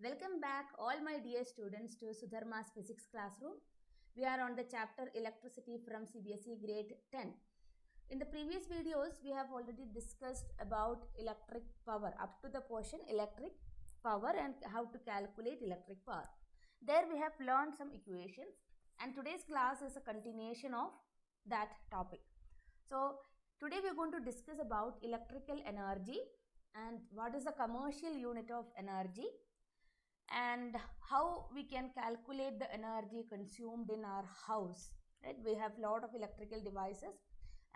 Welcome back all my dear students to Sudharma's physics classroom. We are on the chapter electricity from CBSE grade 10. In the previous videos we have already discussed about electric power up to the portion electric power and how to calculate electric power. There we have learned some equations and today's class is a continuation of that topic. So today we are going to discuss about electrical energy and what is the commercial unit of energy and how we can calculate the energy consumed in our house, right? We have lot of electrical devices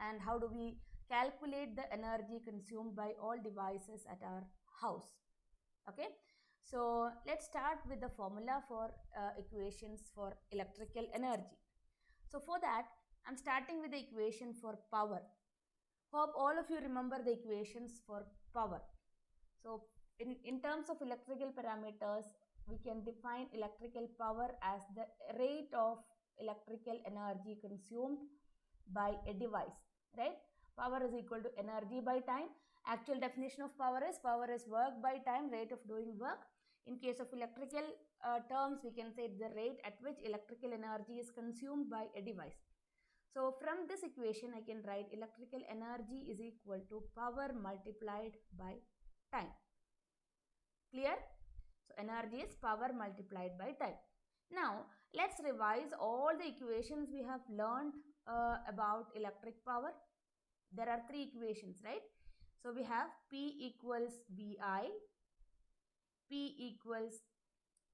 and how do we calculate the energy consumed by all devices at our house. Okay, so let's start with the formula for equations for electrical energy. So for that I'm starting with the equation for power. Hope all of you remember the equations for power. So in terms of electrical parameters, we can define electrical power as the rate of electrical energy consumed by a device, right? Power is equal to energy by time. Actual definition of power is work by time, rate of doing work. In case of electrical terms, we can say the rate at which electrical energy is consumed by a device. So from this equation, I can write electrical energy is equal to power multiplied by time. Clear? So energy is power multiplied by time. Now let's revise all the equations we have learned about electric power. There are three equations, right? So we have P equals VI, P equals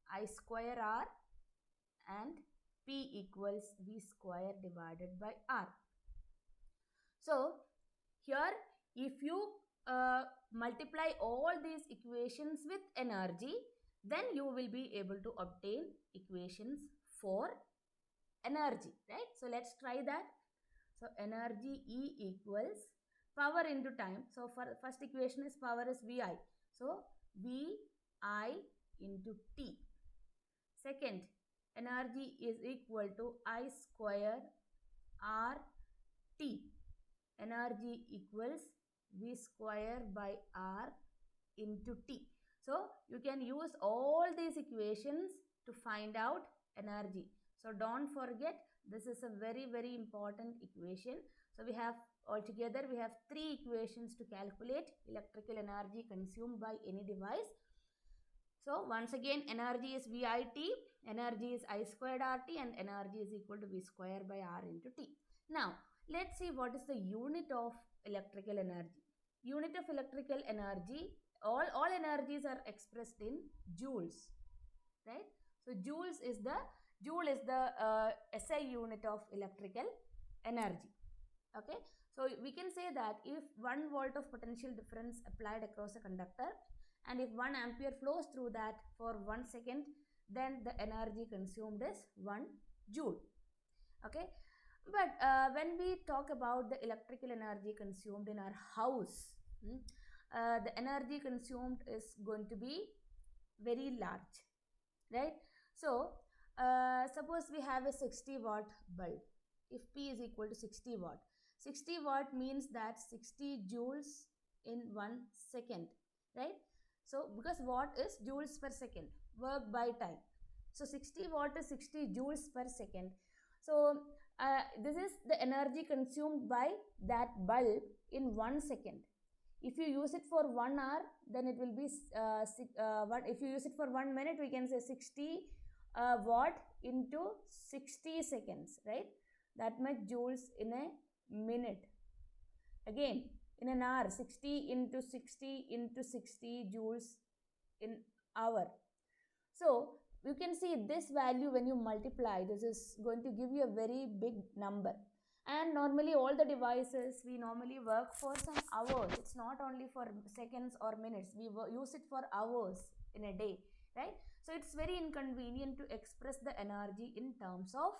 I square R and P equals V square divided by R. So here if you multiply all these equations with energy, then you will be able to obtain equations for energy, right? So let's try that. So energy E equals power into time. So for first equation is power is VI. So VI into T. Second, energy is equal to I square RT. Energy equals V square by R into T. So you can use all these equations to find out energy. So don't forget, this is a very important equation. So we have altogether we have three equations to calculate electrical energy consumed by any device. So once again, energy is VIT, energy is I squared RT and energy is equal to V square by R into T. Now let's see what is the unit of electrical energy. Unit of electrical energy, all energies are expressed in joules, right? So joule is the SI unit of electrical energy. Okay, so we can say that if 1 volt of potential difference applied across a conductor and if 1 ampere flows through that for 1 second, then the energy consumed is 1 joule. Okay, but when we talk about the electrical energy consumed in our house, the energy consumed is going to be very large, right? So suppose we have a 60 watt bulb. If P is equal to 60 watt, 60 watt means that 60 joules in 1 second, right? So because watt is joules per second, work by time. So 60 watt is 60 joules per second. So this is the energy consumed by that bulb in 1 second. If you use it for 1 hour, then it will be if you use it for 1 minute, we can say 60 watt into 60 seconds, right? That much joules in a minute. Again, in an hour, 60 into 60 into 60 joules in hour. So you can see this value when you multiply, this is going to give you a very big number. And normally all the devices we normally work for some hours. It's not only for seconds or minutes, we use it for hours in a day, right? So it's very inconvenient to express the energy in terms of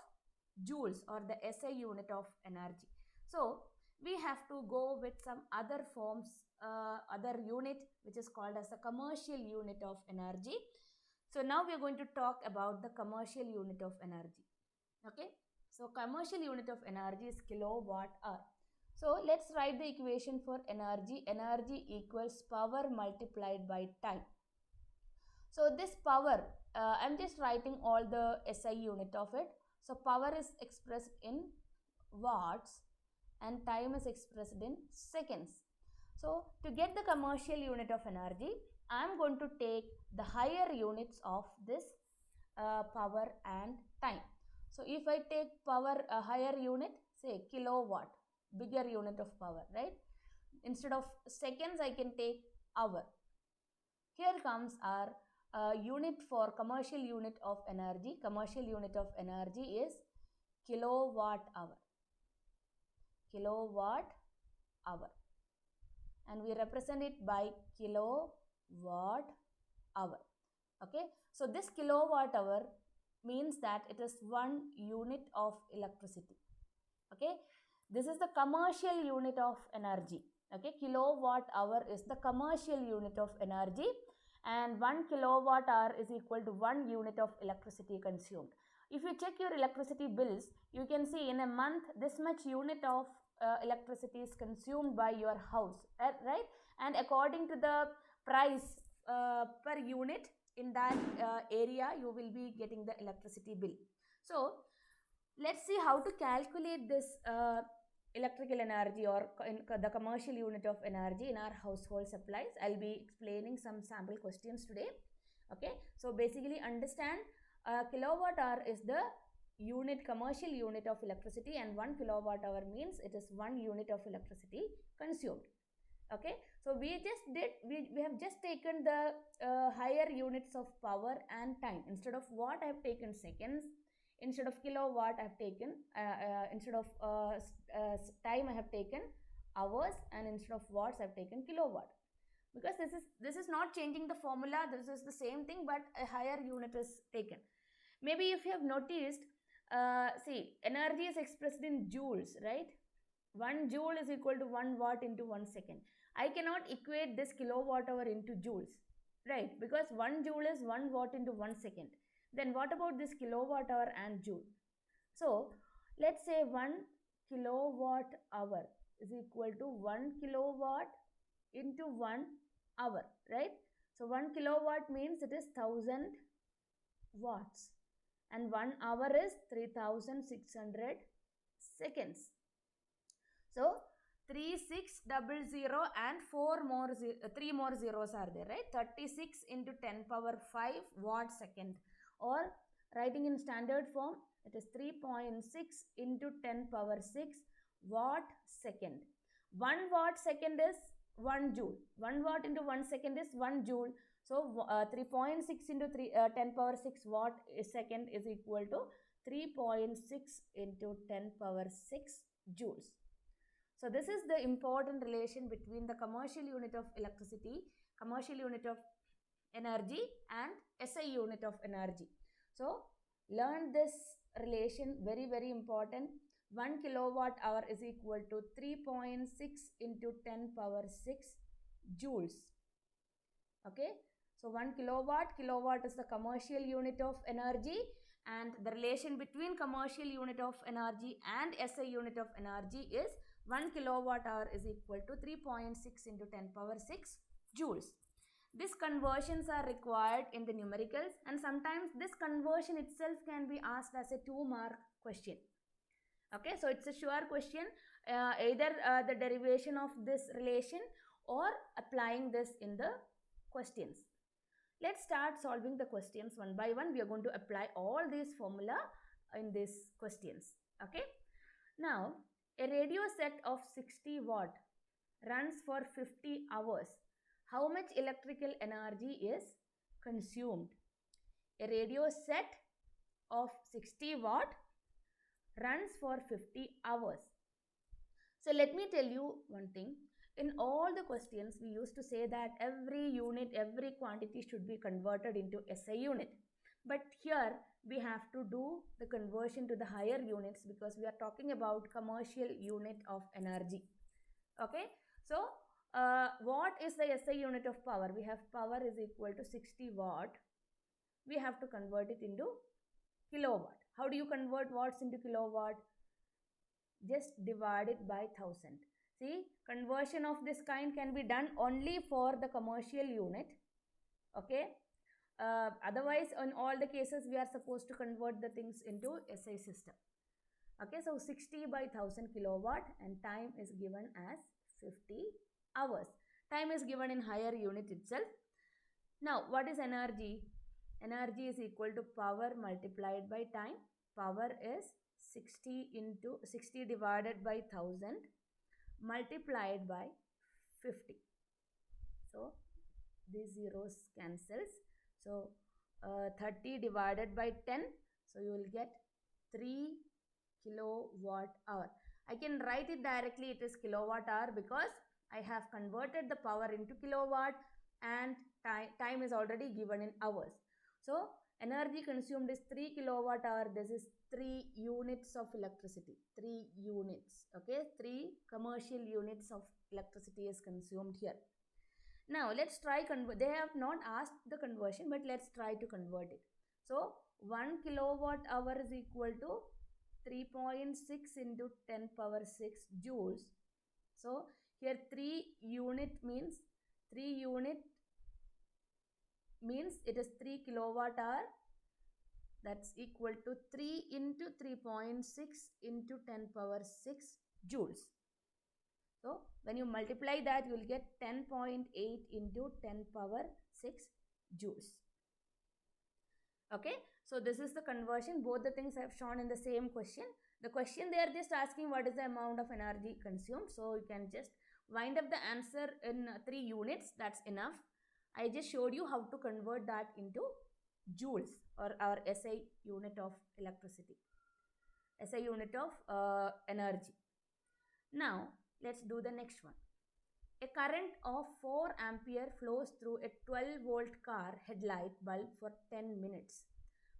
joules or the SI unit of energy. So we have to go with some other forms, other unit which is called as a commercial unit of energy. So now we are going to talk about the commercial unit of energy. Okay, so commercial unit of energy is kilowatt hour. So let's write the equation for energy. Energy equals power multiplied by time. So this power, I'm just writing all the SI unit of it. So power is expressed in watts and time is expressed in seconds. So to get the commercial unit of energy, I'm going to take the higher units of this power and time. So if I take power a higher unit, say kilowatt, bigger unit of power, right? Instead of seconds, I can take hour. Here comes our unit for commercial unit of energy. Commercial unit of energy is kilowatt hour. Kilowatt hour. And we represent it by kilowatt hour. Okay. So this kilowatt hour means that it is 1 unit of electricity. Okay. This is the commercial unit of energy. Okay. Kilowatt hour is the commercial unit of energy, and 1 kilowatt hour is equal to 1 unit of electricity consumed. If you check your electricity bills, you can see in a month this much unit of electricity is consumed by your house, right? And according to the price per unit in that area, you will be getting the electricity bill. So let's see how to calculate this electrical energy or the commercial unit of energy in our household supplies. I'll be explaining some sample questions today. Okay, so basically understand kilowatt hour is the unit, commercial unit of electricity, and 1 kilowatt hour means it is 1 unit of electricity consumed. Okay, so we have just taken the higher units of power and time. Instead of watt, I have taken seconds. Instead of kilowatt, I have taken instead of time, I have taken hours, and instead of watts, I have taken kilowatt. Because this is not changing the formula. This is the same thing, but a higher unit is taken. Maybe if you have noticed, see, energy is expressed in joules, right? 1 joule is equal to 1 watt into 1 second. I cannot equate this kilowatt hour into joules, right? Because 1 joule is 1 watt into 1 second. Then what about this kilowatt hour and joule? So let's say 1 kilowatt hour is equal to 1 kilowatt into 1 hour, right? So 1 kilowatt means it is 1000 watts, and 1 hour is 3600 seconds. So 3600 and 3 more zeros are there, right? 36 into 10 power 5 watt second, or writing in standard form, it is 3.6 into 10 power 6 watt second. 1 watt second is 1 joule. 1 watt into 1 second is 1 joule. So 3.6 into 10 power 6 watt second is equal to 3.6 into 10 power 6 joules. So this is the important relation between the commercial unit of electricity, commercial unit of energy, and SI unit of energy. So learn this relation, very, very important. 1 kilowatt hour is equal to 3.6 into 10 power 6 joules. Okay. So 1 kilowatt is the commercial unit of energy, and the relation between commercial unit of energy and SI unit of energy is 1 kilowatt hour is equal to 3.6 into 10 power 6 joules. These conversions are required in the numericals, and sometimes this conversion itself can be asked as a 2-mark question. Okay, so it's a sure question, either the derivation of this relation or applying this in the questions. Let's start solving the questions one by one. We are going to apply all these formula in these questions. Okay, now a radio set of 60 watt runs for 50 hours. How much electrical energy is consumed? A radio set of 60 watt runs for 50 hours. So let me tell you one thing. In all the questions, we used to say that every unit, every quantity should be converted into SI unit. But here we have to do the conversion to the higher units because we are talking about commercial unit of energy. Okay, so what is the SI unit of power? We have power is equal to 60 watt. We have to convert it into kilowatt. How do you convert watts into kilowatt? Just divide it by 1000. See, conversion of this kind can be done only for the commercial unit. Okay, Otherwise, in all the cases, we are supposed to convert the things into SI system. Okay, so 60 by 1000 kilowatt and time is given as 50 hours. Time is given in higher unit itself. Now, what is energy? Energy is equal to power multiplied by time. Power is 60 divided by 1000 multiplied by 50. So, these zeros cancels. So, 30 divided by 10. So, you will get 3 kilowatt hour. I can write it directly, it is kilowatt hour, because I have converted the power into kilowatt and time is already given in hours. So energy consumed is 3 kilowatt hour. This is 3 units of electricity. 3 units. Okay, 3 commercial units of electricity is consumed here. Now let's try they have not asked the conversion, but let's try to convert it. So 1 kilowatt hour is equal to 3.6 into 10 power 6 joules. So here 3 unit means it is 3 kilowatt hour. That's equal to 3 into 3.6 into 10 power 6 joules. So when you multiply that, you will get 10.8 into 10 power 6 joules. Okay, so this is the conversion. Both the things I have shown in the same question. The question they are just asking what is the amount of energy consumed. So you can just wind up the answer in 3 units. That's enough. I just showed you how to convert that into joules, or our SI unit of electricity, SI unit of energy. Now let's do the next one. A current of 4 ampere flows through a 12-volt car headlight bulb for 10 minutes.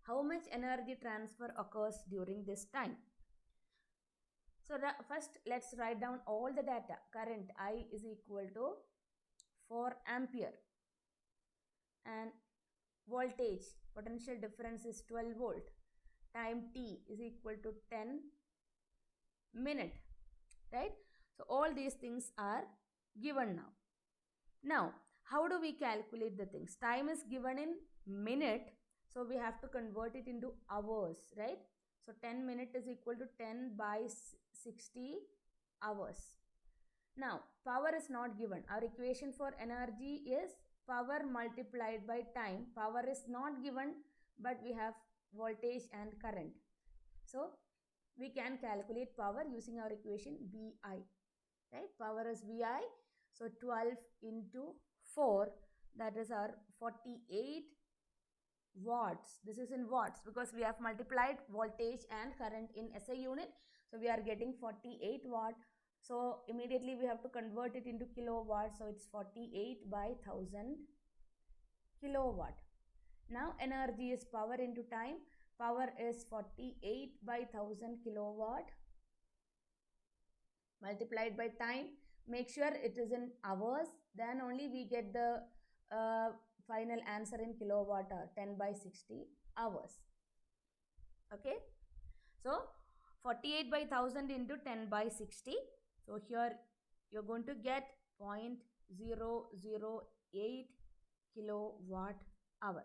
How much energy transfer occurs during this time? So first let's write down all the data. Current I is equal to 4 ampere and voltage, potential difference is 12 volt. Time t is equal to 10 minute, right? So all these things are given now. Now, how do we calculate the things? Time is given in minute, so we have to convert it into hours, right? So 10 minute is equal to 10 by 60 hours. Now, power is not given. Our equation for energy is power multiplied by time. Power is not given, but we have voltage and current. So we can calculate power using our equation VI, right? Power is VI. So 12 into 4, that is our 48 watts. This is in watts because we have multiplied voltage and current in SI unit. So we are getting 48 watt. So immediately we have to convert it into kilowatt. So it's 48 by 1000 kilowatt. Now energy is power into time. Power is 48 by 1000 kilowatt multiplied by time. Make sure it is in hours. Then only we get the final answer in kilowatt hour. 10 by 60 hours. Okay. So 48 by 1000 into 10 by 60. So here you're going to get 0.008 kilowatt hour.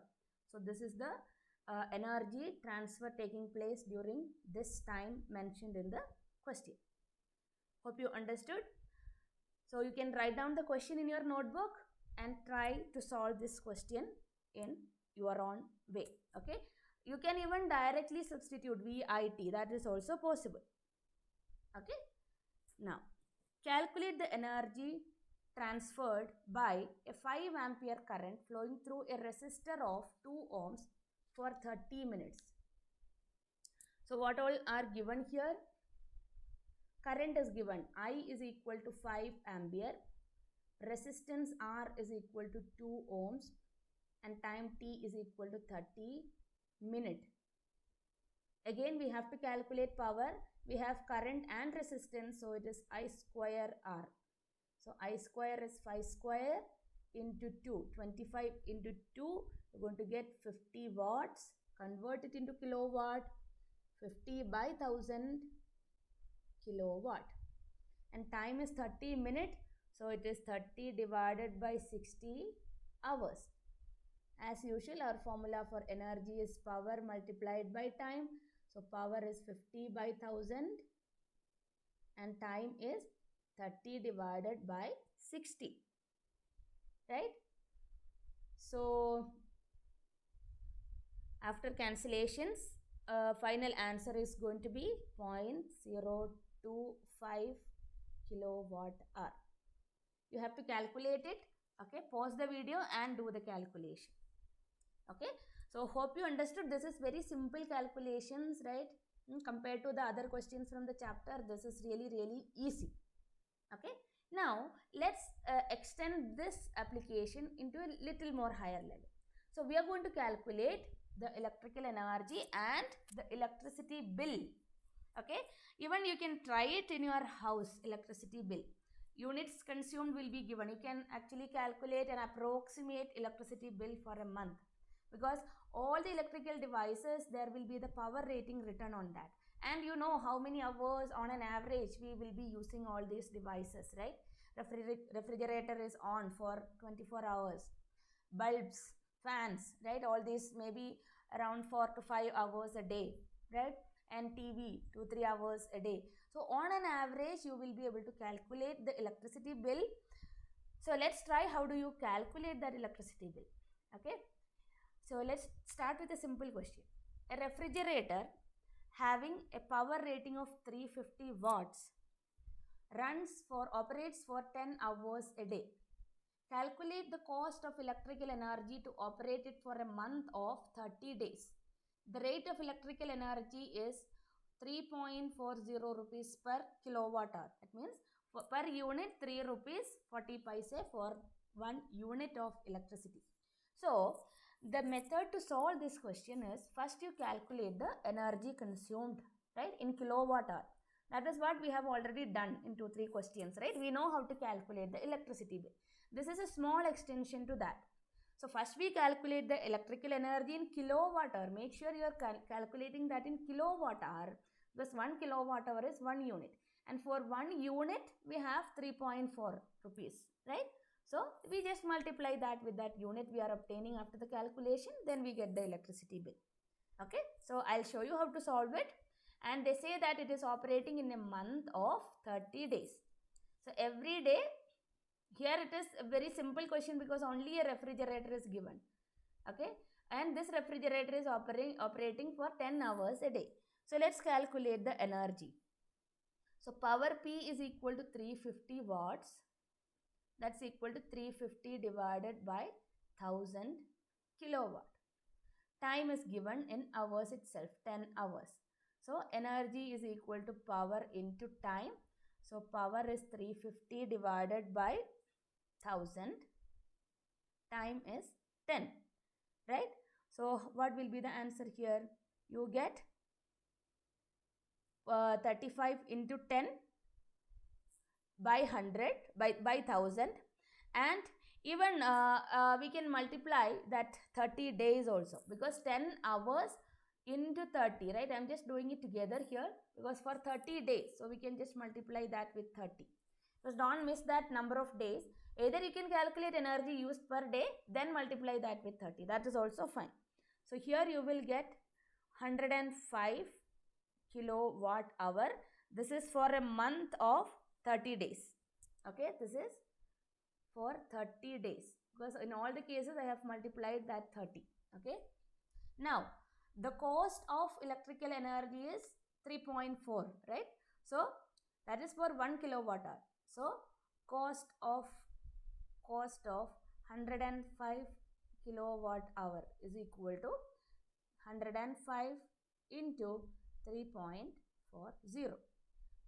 So this is the energy transfer taking place during this time mentioned in the question. Hope you understood. So you can write down the question in your notebook and try to solve this question in your own way. Okay. You can even directly substitute VIT. That is also possible. Okay. Now, calculate the energy transferred by a 5 ampere current flowing through a resistor of 2 ohms for 30 minutes. So what all are given here? Current is given. I is equal to 5 ampere. Resistance R is equal to 2 ohms. And time t is equal to 30 minute. Again we have to calculate power. We have current and resistance, so it is I square R. So I square is 5 square into 2. 25 into 2, we're going to get 50 watts. Convert it into kilowatt. 50 by 1000 kilowatt. And time is 30 minute. So it is 30 divided by 60 hours. As usual, our formula for energy is power multiplied by time. So power is 50 by 1000 and time is 30 divided by 60, right? So after cancellations, final answer is going to be 0.025 kilowatt hour. You have to calculate it. Okay, pause the video and do the calculation. Okay, so hope you understood. This is very simple calculations, right? Compared to the other questions from the chapter, this is really easy. Okay, now let's extend this application into a little more higher level. So we are going to calculate the electrical energy and the electricity bill. Okay, even you can try it in your house. Electricity bill, units consumed will be given. You can actually calculate an approximate electricity bill for a month, because all the electrical devices, there will be the power rating written on that, and you know how many hours on an average we will be using all these devices, right? Refrigerator is on for 24 hours, bulbs, fans, right? All these maybe around 4 to 5 hours a day, right? And TV 2-3 hours a day. So on an average you will be able to calculate the electricity bill. So let's try how do you calculate that electricity bill. Okay, so let's start with a simple question. A refrigerator having a power rating of 350 watts operates for 10 hours a day. Calculate the cost of electrical energy to operate it for a month of 30 days. The rate of electrical energy is 3.40 rupees per kilowatt hour. That means per unit 3 rupees 40 paise for 1 unit of electricity. So the method to solve this question is, first you calculate the energy consumed, right, in kilowatt hour. That is what we have already done in 2-3 questions, right? We know how to calculate the electricity bill. This is a small extension to that. So first we calculate the electrical energy in kilowatt hour. Make sure you are calculating that in kilowatt hour, because 1 kilowatt hour is 1 unit, and for 1 unit we have 3.4 rupees, right? So we just multiply that with that unit we are obtaining after the calculation, then we get the electricity bill. Okay, so I'll show you how to solve it. And they say that it is operating in a month of 30 days. So every day, here it is a very simple question because only a refrigerator is given. Okay, and this refrigerator is operating for 10 hours a day. So let's calculate the energy. So power P is equal to 350 watts. That's equal to 350 divided by 1000 kilowatt. Time is given in hours itself, 10 hours. So energy is equal to power into time. So power is 350 divided by 1000. Time is 10, right? So what will be the answer here? You get 35 into 10 by 100 by 1000, and even we can multiply that 30 days also, because 10 hours into 30, right? I'm just doing it together here because for 30 days, so we can just multiply that with 30. So don't miss that number of days. Either you can calculate energy used per day, then multiply that with 30. That is also fine. So here you will get 105 kilowatt hour. This is for a month of 30 days. Okay, this is for 30 days because in all the cases I have multiplied that 30. Okay, now the cost of electrical energy is 3.4, right? So that is for 1 kilowatt hour. So cost of 105 kilowatt hour is equal to 105 into 3.40.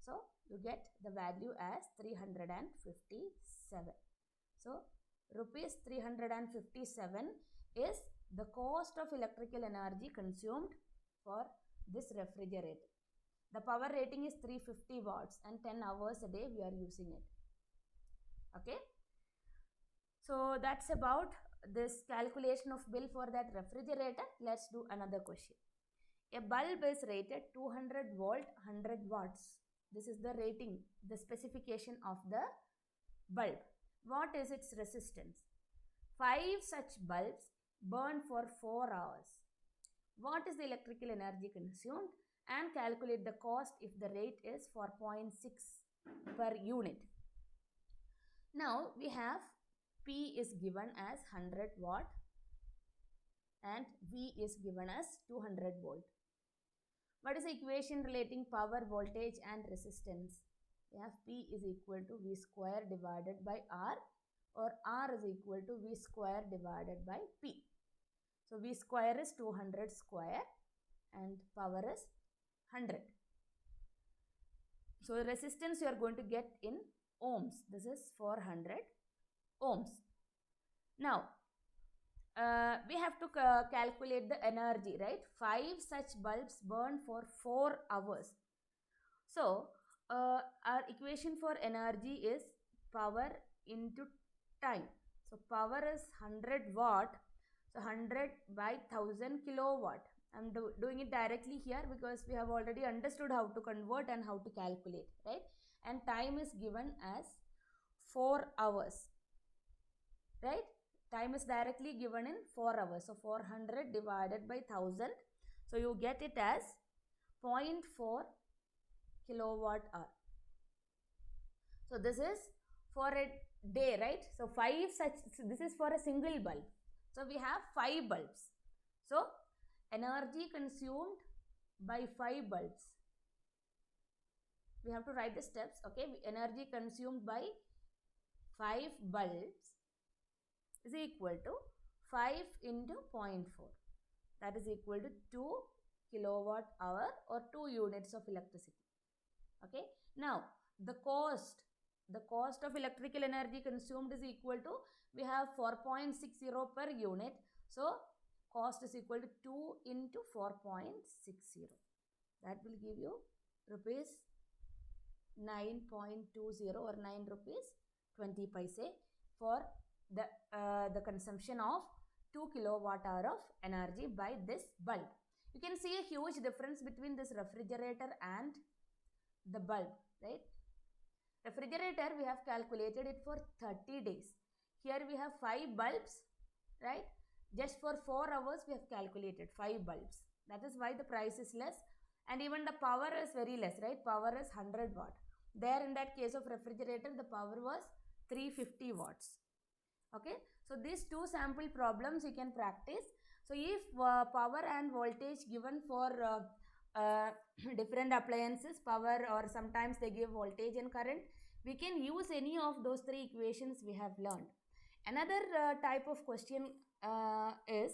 So you get the value as 357. So rupees 357 is the cost of electrical energy consumed for this refrigerator. The power rating is 350 watts and 10 hours a day we are using it. Okay, so that's about this calculation of bill for that refrigerator. Let's do another question. A bulb is rated 200 volt 100 watts. This is the rating, the specification of the bulb. What is its resistance? 5 such bulbs burn for 4 hours. What is the electrical energy consumed? And calculate the cost if the rate is 4.6 per unit. Now we have P is given as 100 watt and V is given as 200 volt. What is the equation relating power, voltage and resistance? We have P is equal to V square divided by R, or R is equal to V square divided by P. So V square is 200 square and power is 100. So resistance you are going to get in ohms. This is 400 ohms. Now we have to calculate the energy, right? 5 such bulbs burn for 4 hours. So our equation for energy is power into time. So power is 100 watt. So 100 by 1000 kilowatt. I'm doing it directly here because we have already understood how to convert and how to calculate, right? And time is given as 4 hours, right? Time is directly given in 4 hours. So 400 divided by 1000. So you get it as 0.4 kilowatt hour. So this is for a day, right? So this is for a single bulb. So we have 5 bulbs. So energy consumed by 5 bulbs. We have to write the steps, okay? Energy consumed by 5 bulbs is equal to 5 into 0.4. That is equal to 2 kilowatt hour or 2 units of electricity. Okay. Now the cost of electrical energy consumed is equal to, we have 4.60 per unit. So cost is equal to 2 into 4.60. That will give you rupees 9.20 or 9 rupees 20 paise for the consumption of 2 kilowatt hour of energy by this bulb. You can see a huge difference between this refrigerator and the bulb, right? Refrigerator we have calculated it for 30 days. Here we have 5 bulbs, right? Just for 4 hours we have calculated 5 bulbs. That is why the price is less, and even the power is very less, right? Power is 100 watt. There in that case of refrigerator the power was 350 watts. Okay, so these 2 sample problems you can practice. So if power and voltage given for different appliances, power, or sometimes they give voltage and current, we can use any of those 3 equations we have learned. Another type of question is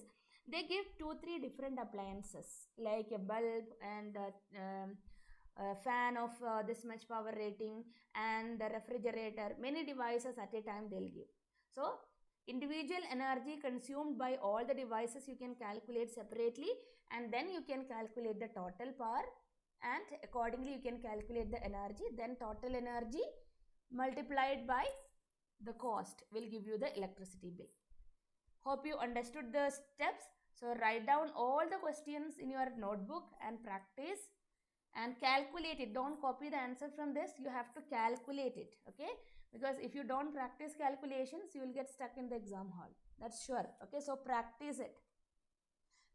they give 2-3 different appliances like a bulb and a fan of this much power rating and the refrigerator. Many devices at a time they'll give. So individual energy consumed by all the devices you can calculate separately, and then you can calculate the total power, and accordingly you can calculate the energy. Then total energy multiplied by the cost will give you the electricity bill. Hope you understood the steps. So write down all the questions in your notebook and practice and calculate it. Don't copy the answer from this. You have to calculate it, okay? Because if you don't practice calculations, you will get stuck in the exam hall. That's sure. Okay, so practice it.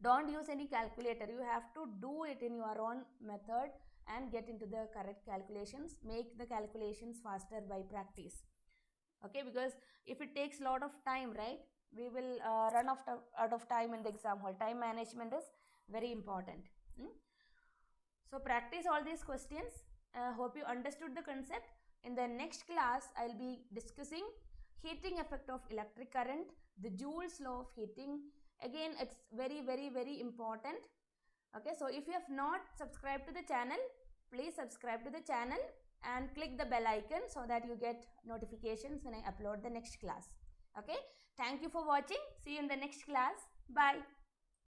Don't use any calculator. You have to do it in your own method and get into the correct calculations. Make the calculations faster by practice. Okay, because if it takes a lot of time, right, we will run out of time in the exam hall. Time management is very important. So practice all these questions. Hope you understood the concept. In the next class, I'll be discussing heating effect of electric current, the Joule's law of heating. Again, it's very, very, very important. Okay, so if you have not subscribed to the channel, please subscribe to the channel and click the bell icon so that you get notifications when I upload the next class. Okay, thank you for watching. See you in the next class. Bye.